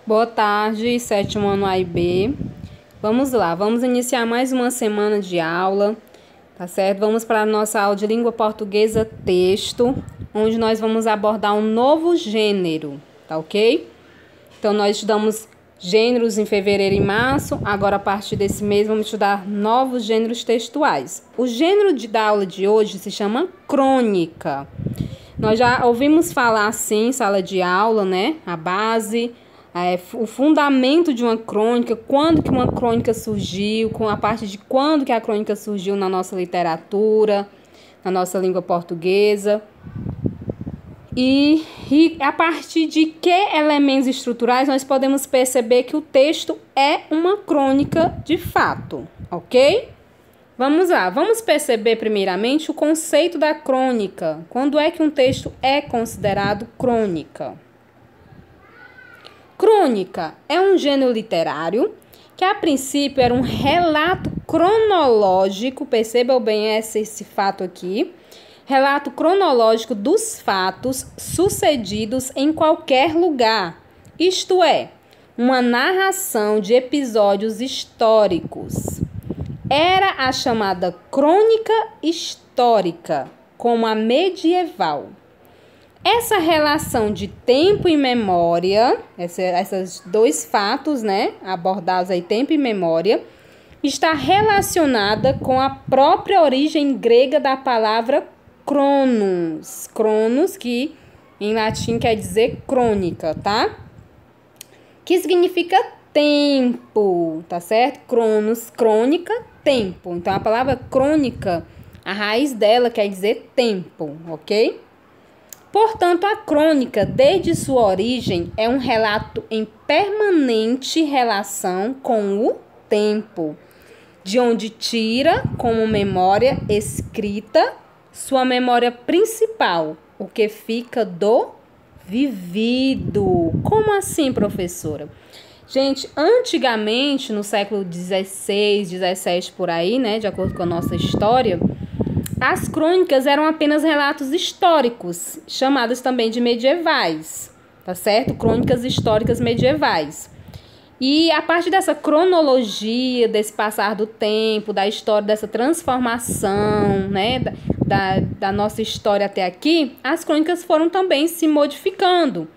Boa tarde, sétimo ano A e B. Vamos lá, vamos iniciar mais uma semana de aula, tá certo? Vamos para a nossa aula de língua portuguesa texto, onde nós vamos abordar um novo gênero, tá ok? Então, nós estudamos gêneros em fevereiro e março, agora a partir desse mês vamos estudar novos gêneros textuais. O gênero da aula de hoje se chama crônica. Nós já ouvimos falar assim em sala de aula, né? A base, o fundamento de uma crônica, quando que uma crônica surgiu, com a parte de quando que a crônica surgiu na nossa literatura, na nossa língua portuguesa. E a partir de que elementos estruturais nós podemos perceber que o texto é uma crônica de fato, ok? Vamos lá, vamos perceber primeiramente o conceito da crônica. Quando é que um texto é considerado crônica? Crônica é um gênero literário que a princípio era um relato cronológico, percebam bem esse fato aqui, relato cronológico dos fatos sucedidos em qualquer lugar, isto é, uma narração de episódios históricos. Era a chamada crônica histórica, como a medieval. Essa relação de tempo e memória, esses dois fatos, né, abordados aí, tempo e memória, está relacionada com a própria origem grega da palavra cronos. Cronos, que em latim quer dizer crônica, tá? Que significa tempo, tá certo? Cronos, crônica, tempo. Então, a palavra crônica, a raiz dela quer dizer tempo, ok? Portanto, a crônica, desde sua origem, é um relato em permanente relação com o tempo, de onde tira, como memória escrita, sua memória principal, o que fica do vivido. Como assim, professora? Gente, antigamente, no século XVI, XVII, por aí, né, de acordo com a nossa história, as crônicas eram apenas relatos históricos, chamados também de medievais, tá certo? Crônicas históricas medievais. E a partir dessa cronologia, desse passar do tempo, da história, dessa transformação, né, da nossa história até aqui, as crônicas foram também se modificando.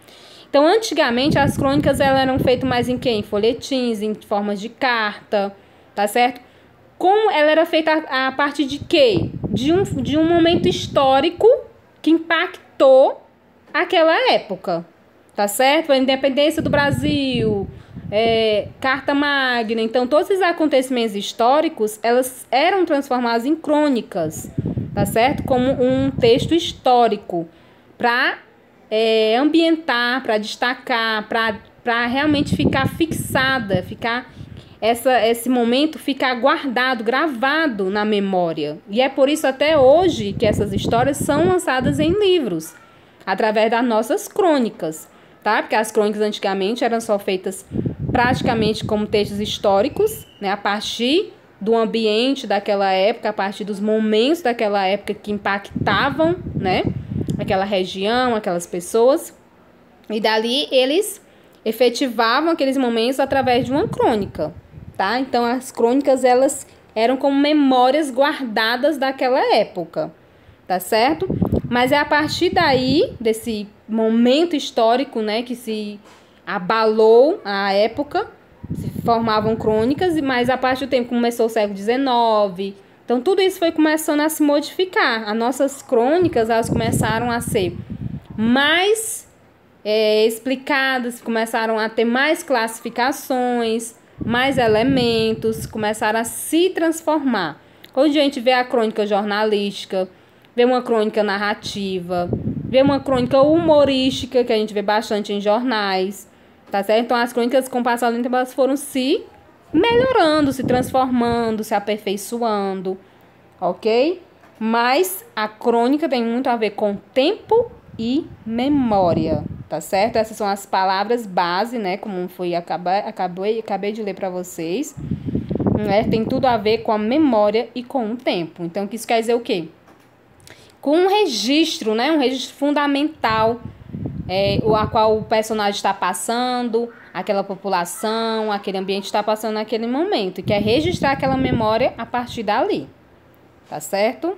Então, antigamente, as crônicas elas eram feitas mais em quê? Em folhetins, em formas de carta, tá certo? Como ela era feita a partir de quê? De um momento histórico que impactou aquela época, tá certo? A independência do Brasil, Carta Magna. Então, todos esses acontecimentos históricos, elas eram transformadas em crônicas, tá certo? Como um texto histórico, para ambientar, para destacar, para realmente ficar fixada, esse momento ficar guardado, gravado na memória. E é por isso até hoje que essas histórias são lançadas em livros, através das nossas crônicas, tá? Porque as crônicas antigamente eram só feitas praticamente como textos históricos, né? A partir do ambiente daquela época, a partir dos momentos daquela época que impactavam, né, aquela região, aquelas pessoas. E dali eles efetivavam aqueles momentos através de uma crônica, tá? Então, as crônicas, elas eram como memórias guardadas daquela época, tá certo? Mas é a partir daí, desse momento histórico, né, que se abalou a época, se formavam crônicas, mas a partir do tempo que começou o século XIX, então tudo isso foi começando a se modificar. As nossas crônicas, elas começaram a ser mais explicadas, começaram a ter mais classificações, mais elementos, começaram a se transformar. Hoje a gente vê a crônica jornalística, vê uma crônica narrativa, vê uma crônica humorística, que a gente vê bastante em jornais, tá certo? Então, as crônicas, com o passar do tempo, elas foram se melhorando, se transformando, se aperfeiçoando, ok? Mas a crônica tem muito a ver com tempo e memória, tá certo? Essas são as palavras base, né? Como foi, acabei de ler para vocês, né? Tem tudo a ver com a memória e com o tempo. Então, isso quer dizer o quê? Com um registro, né? Um registro fundamental a qual o personagem está passando, aquela população, aquele ambiente está passando naquele momento, e quer registrar aquela memória a partir dali, tá certo?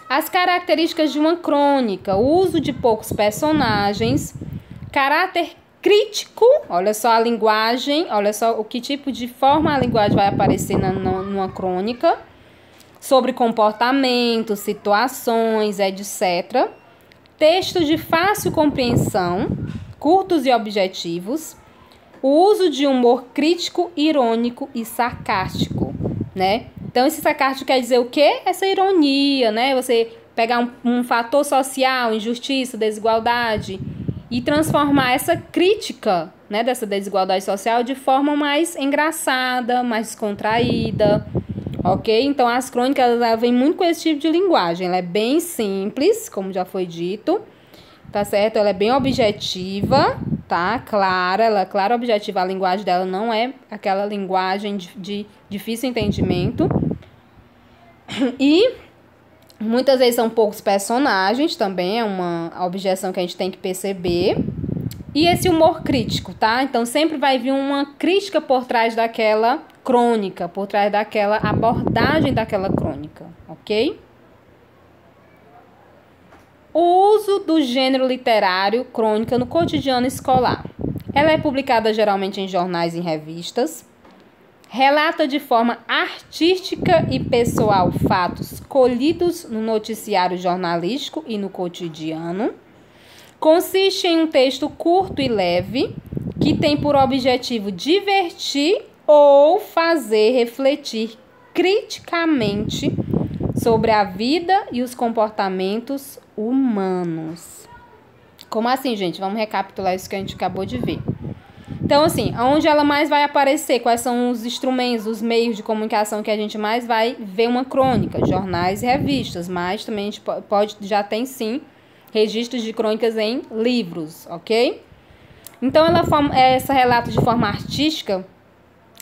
As características de uma crônica: o uso de poucos personagens, caráter crítico, olha só a linguagem, olha só o que tipo de forma a linguagem vai aparecer numa crônica, sobre comportamentos, situações, etc. Textos de fácil compreensão, curtos e objetivos, o uso de humor crítico, irônico e sarcástico, né? Então, esse sarcástico quer dizer o quê? Essa ironia, né? Você pegar um fator social, injustiça, desigualdade, e transformar essa crítica, né, dessa desigualdade social de forma mais engraçada, mais descontraída, ok? Então, as crônicas, ela vem muito com esse tipo de linguagem. Ela é bem simples, como já foi dito, tá certo? Ela é bem objetiva, tá? Clara, ela é clara, objetiva. A linguagem dela não é aquela linguagem de difícil entendimento. E muitas vezes são poucos personagens, também é uma objeção que a gente tem que perceber. E esse humor crítico, tá? Então, sempre vai vir uma crítica por trás daquela crônica, por trás daquela abordagem daquela crônica, ok? O uso do gênero literário crônica no cotidiano escolar. Ela é publicada geralmente em jornais e revistas. Relata de forma artística e pessoal fatos colhidos no noticiário jornalístico e no cotidiano. Consiste em um texto curto e leve, que tem por objetivo divertir ou fazer refletir criticamente sobre a vida e os comportamentos humanos. Como assim, gente? Vamos recapitular isso que a gente acabou de ver. Então, assim, onde ela mais vai aparecer? Quais são os instrumentos, os meios de comunicação que a gente mais vai ver uma crônica? Jornais e revistas, mas também a gente já tem, sim, registros de crônicas em livros, ok? Então, essa relato de forma artística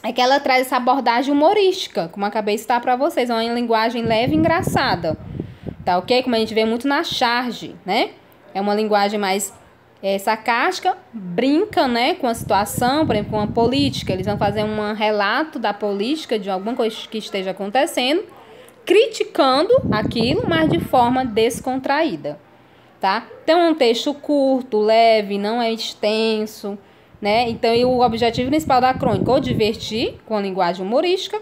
é que ela traz essa abordagem humorística, como eu acabei de citar para vocês, é uma linguagem leve e engraçada, tá ok? Como a gente vê muito na charge, né? É uma linguagem mais sarcástica, brinca, né, com a situação, por exemplo, com a política. Eles vão fazer um relato da política, de alguma coisa que esteja acontecendo, criticando aquilo, mas de forma descontraída, tá? Então, é um texto curto, leve, não é extenso, né? Então, e o objetivo principal da crônica, ou divertir com a linguagem humorística,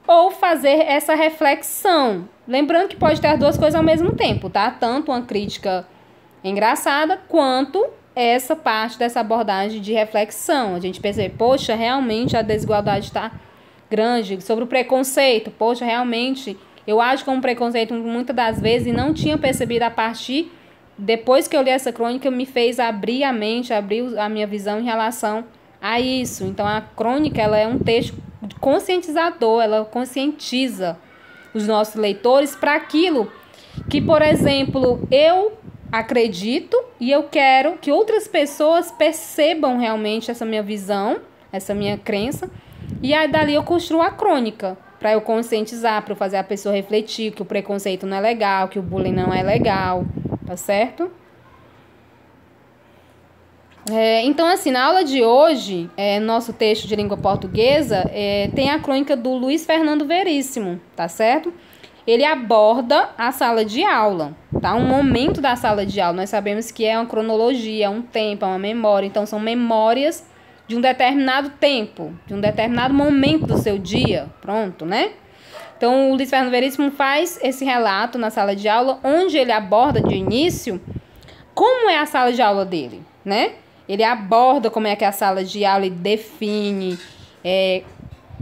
ou fazer essa reflexão. Lembrando que pode ter as duas coisas ao mesmo tempo, tá? Tanto uma crítica engraçada, quanto essa parte dessa abordagem de reflexão. A gente percebe, poxa, realmente a desigualdade está grande. Sobre o preconceito, poxa, realmente eu ajo como preconceito muitas das vezes e não tinha percebido a partir, depois que eu li essa crônica, me fez abrir a mente, abrir a minha visão em relação a isso. Então, a crônica, ela é um texto conscientizador, ela conscientiza os nossos leitores para aquilo que, por exemplo, eu acredito e eu quero que outras pessoas percebam realmente essa minha visão, essa minha crença, e aí dali eu construo a crônica para eu conscientizar, para eu fazer a pessoa refletir que o preconceito não é legal, que o bullying não é legal, tá certo? Então, assim, na aula de hoje, nosso texto de língua portuguesa tem a crônica do Luiz Fernando Veríssimo, tá certo? Ele aborda a sala de aula, tá? Um momento da sala de aula. Nós sabemos que é uma cronologia, é um tempo, é uma memória. Então, são memórias de um determinado tempo, de um determinado momento do seu dia. Pronto, né? Então, o Luiz Fernando Veríssimo faz esse relato na sala de aula, onde ele aborda de início como é a sala de aula dele, né? Ele aborda como é que é a sala de aula e define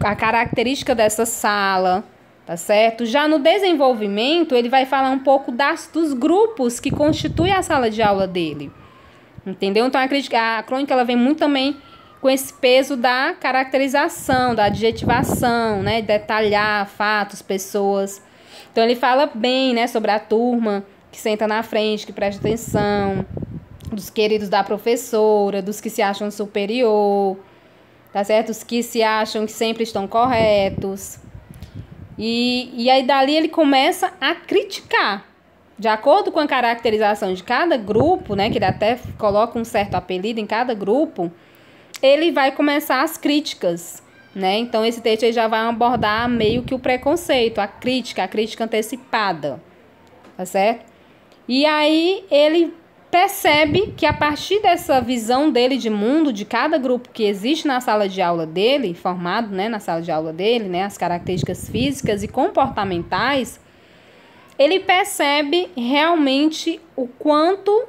a característica dessa sala, tá certo? Já no desenvolvimento, ele vai falar um pouco dos grupos que constituem a sala de aula dele, entendeu? Então, a crônica ela vem muito também com esse peso da caracterização, da adjetivação, né? Detalhar fatos, pessoas. Então, ele fala bem, né, sobre a turma que senta na frente, que presta atenção, dos queridos da professora, dos que se acham superior, tá certo? Os que se acham que sempre estão corretos. E aí dali ele começa a criticar, de acordo com a caracterização de cada grupo, né, que ele até coloca um certo apelido em cada grupo, ele vai começar as críticas, né? Então, esse texto aí já vai abordar meio que o preconceito, a crítica antecipada, tá certo? E aí, ele percebe que a partir dessa visão dele de mundo, de cada grupo que existe na sala de aula dele, formado, né, na sala de aula dele, né, as características físicas e comportamentais, ele percebe realmente o quanto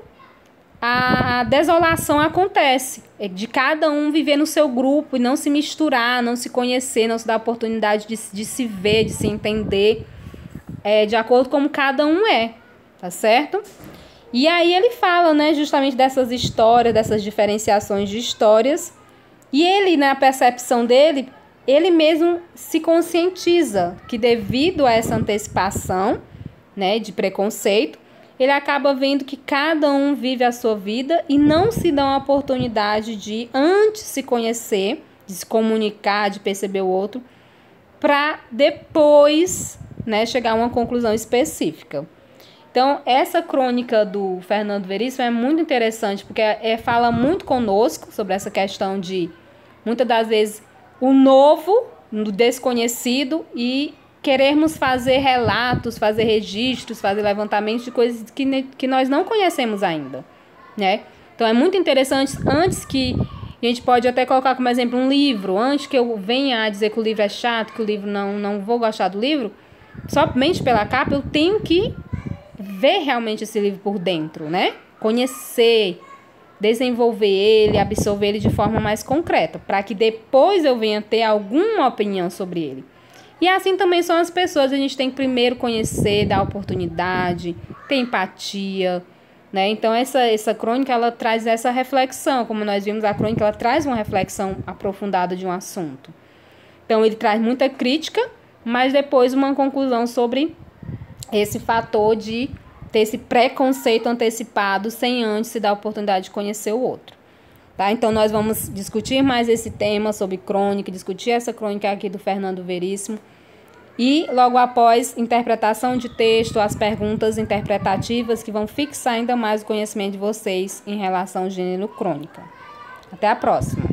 a desolação acontece, de cada um viver no seu grupo e não se misturar, não se conhecer, não se dar a oportunidade de se ver, de se entender, de acordo com como cada um é, tá certo? E aí ele fala, né, justamente dessas histórias, dessas diferenciações de histórias, e ele, na percepção dele, ele mesmo se conscientiza que devido a essa antecipação, né, de preconceito, ele acaba vendo que cada um vive a sua vida e não se dá uma oportunidade de antes se conhecer, de se comunicar, de perceber o outro, para depois, né, chegar a uma conclusão específica. Então, essa crônica do Fernando Veríssimo é muito interessante, porque fala muito conosco sobre essa questão de, muitas das vezes, o novo, o desconhecido, e querermos fazer relatos, fazer registros, fazer levantamentos de coisas que nós não conhecemos ainda, né? Então, é muito interessante, antes que a gente pode até colocar como exemplo um livro, antes que eu venha a dizer que o livro é chato, que o livro não vou gostar do livro, somente pela capa, eu tenho que ver realmente esse livro por dentro, né? Conhecer, desenvolver ele, absorver ele de forma mais concreta, para que depois eu venha ter alguma opinião sobre ele. E assim também são as pessoas, a gente tem que primeiro conhecer, dar oportunidade, ter empatia, né? Então essa crônica, ela traz essa reflexão, como nós vimos, a crônica, ela traz uma reflexão aprofundada de um assunto. Então ele traz muita crítica, mas depois uma conclusão sobre esse fator de ter esse preconceito antecipado sem antes se dar a oportunidade de conhecer o outro. Tá? Então, nós vamos discutir mais esse tema sobre crônica, discutir essa crônica aqui do Fernando Veríssimo. E, logo após, interpretação de texto, as perguntas interpretativas que vão fixar ainda mais o conhecimento de vocês em relação ao gênero crônica. Até a próxima!